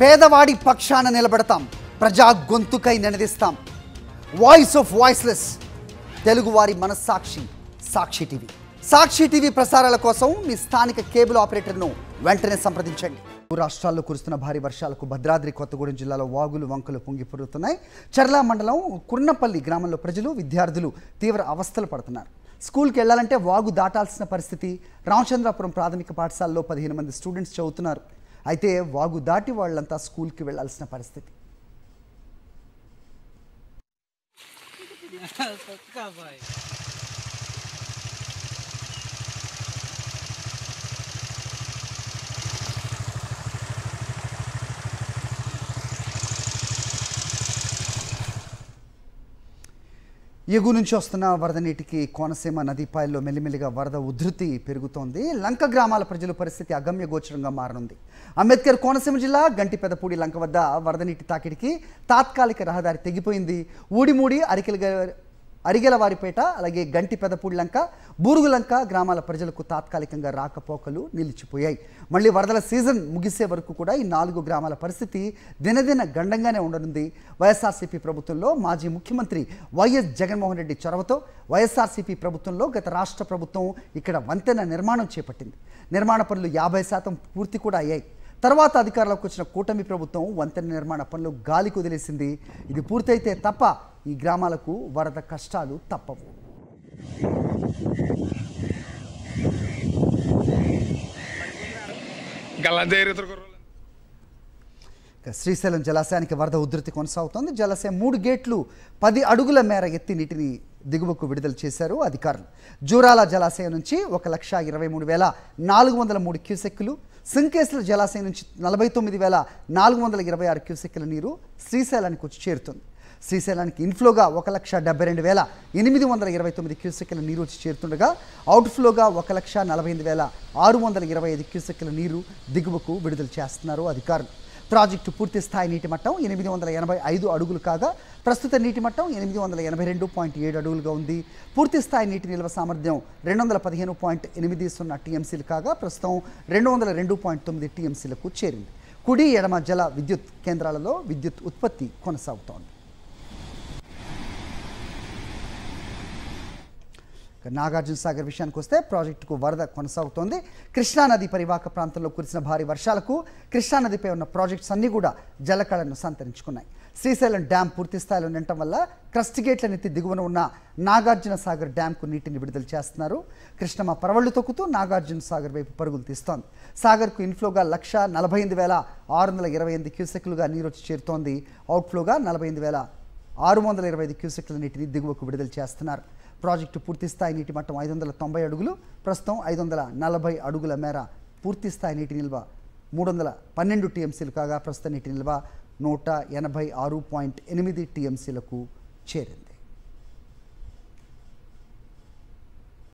పేదవాడి పక్షాన నిలబడతాం, ప్రజా గొంతుకై నినదిస్తాం. వాయిస్ ఆఫ్ వాయిస్లెస్, తెలుగువారి మనస్సాక్షి సాక్షి టీవీ. సాక్షి టీవీ ప్రసారాల కోసం మీ స్థానిక కేబుల్ ఆపరేటర్ను వెంటనే సంప్రదించండి. రాష్ట్రాల్లో కురుస్తున్న భారీ వర్షాలకు భద్రాద్రి కొత్తగూడెం జిల్లాలో వాగులు వంకలు పొంగి పొరుతున్నాయి. చర్ల మండలం కుర్నపల్లి గ్రామంలో ప్రజలు విద్యార్థులు తీవ్ర అవస్థలు పడుతున్నారు. స్కూల్కి వెళ్లాలంటే వాగు దాటాల్సిన పరిస్థితి. రామచంద్రాపురం ప్రాథమిక పాఠశాలలో 15 మంది స్టూడెంట్స్ చదువుతున్నారు. అయితే వాగు దాటి వాళ్ళంతా స్కూల్కి వెళ్లాల్సిన పరిస్థితి. ఎగువ నుంచి వస్తున్న వరద నీటికి కోనసీమ నదీపాయల్లో మెల్లిమెల్లిగా వరద ఉధృతి పెరుగుతోంది. లంక గ్రామాల ప్రజల పరిస్థితి అగమ్య గోచరంగా మారనుంది. అంబేద్కర్ కోనసీమ జిల్లా గంటిపెదపూడి లంక వద్ద వరద నీటి తాకిడికి తాత్కాలిక రహదారి తెగిపోయింది. ఊడిమూడి అరిగెలవారిపేట అలాగే గంటిపెదపూడి లంక, బూరుగులంక గ్రామాల ప్రజలకు తాత్కాలికంగా రాకపోకలు నిలిచిపోయాయి. మళ్ళీ వరదల సీజన్ ముగిసే వరకు కూడా ఈ 4 గ్రామాల పరిస్థితి దినదిన గండంగానే ఉండనుంది. వైఎస్ఆర్సీపీ ప్రభుత్వంలో మాజీ ముఖ్యమంత్రి వైఎస్ జగన్మోహన్ రెడ్డి చొరవతో వైఎస్ఆర్సీపీ ప్రభుత్వంలో గత రాష్ట్ర ప్రభుత్వం ఇక్కడ వంతెన నిర్మాణం చేపట్టింది. నిర్మాణ పనులు 50% పూర్తి కూడా అయ్యాయి. తర్వాత అధికారంలోకి వచ్చిన కూటమి ప్రభుత్వం వంతెన నిర్మాణ పనులు గాలికి వదిలేసింది. ఇది పూర్తయితే తప్ప ఈ గ్రామాలకు వరద కష్టాలు తప్పవు. శ్రీశైలం జలాశయానికి వరద ఉధృతి కొనసాగుతోంది. జలాశయం 3 గేట్లు 10 అడుగుల మేర ఎత్తి నీటిని దిగువకు విడుదల చేశారు అధికారులు. జూరాల జలాశయం నుంచి 1,23,403 క్యూసెక్కులు, సింకేశ్వర జలాశయం నుంచి 49,426 క్యూసెక్కుల నీరు శ్రీశైలానికి వచ్చి చేరుతుంది. శ్రీశైలానికి ఇన్ఫ్లోగా 1,72,829 క్యూసెక్కుల నీరు వచ్చి చేరుతుండగా అవుట్ఫ్లోగా 1,48,625 క్యూసెక్కుల నీరు దిగువకు విడుదల చేస్తున్నారు అధికారులు. ప్రాజెక్టు పూర్తి స్థాయి నీటి మట్టం 885 అడుగులు కాగా ప్రస్తుత నీటి మట్టం 882.7 అడుగులుగా ఉంది. పూర్తి స్థాయి నీటి నిల్వ సామర్థ్యం 215.80 టీఎంసీలు కాగా ప్రస్తుతం 202.9 టీఎంసీలకు చేరింది. కుడి ఎడమ జల విద్యుత్ కేంద్రాలలో విద్యుత్ ఉత్పత్తి కొనసాగుతోంది. నాగార్జున సాగర్ విషయానికి వస్తే ప్రాజెక్టుకు వరద కొనసాగుతోంది. కృష్ణానది పరివాహక ప్రాంతంలో కురిసిన భారీ వర్షాలకు కృష్ణానదిపై ఉన్న ప్రాజెక్ట్స్ అన్నీ కూడా జలకళను సంతరించుకున్నాయి. శ్రీశైలం డ్యాం పూర్తి స్థాయిలో నిండటం వల్ల క్రస్ట్ గేట్లనెత్తి దిగువన ఉన్న నాగార్జున సాగర్ డ్యాంకు నీటిని విడుదల చేస్తున్నారు. కృష్ణమ్మ పరవళ్లు తొక్కుతూ నాగార్జున సాగర్ వైపు పరుగులు తీస్తోంది. సాగర్కు ఇన్ఫ్లోగా 1,45,628 క్యూసెక్లుగా నీరు వచ్చి చేరుతోంది. అవుట్ఫ్లోగా 45,625 క్యూసెక్ల నీటిని దిగువకు విడుదల చేస్తున్నారు. ప్రాజెక్టు పూర్తి స్థాయి నీటి మట్టం 590 అడుగులు, ప్రస్తుతం 540 అడుగుల మేర పూర్తి స్థాయి నీటి నిల్వ 312 టీఎంసీలు కాగా ప్రస్తుత నీటి నిల్వ 186.8 టీఎంసీలకు చేరింది.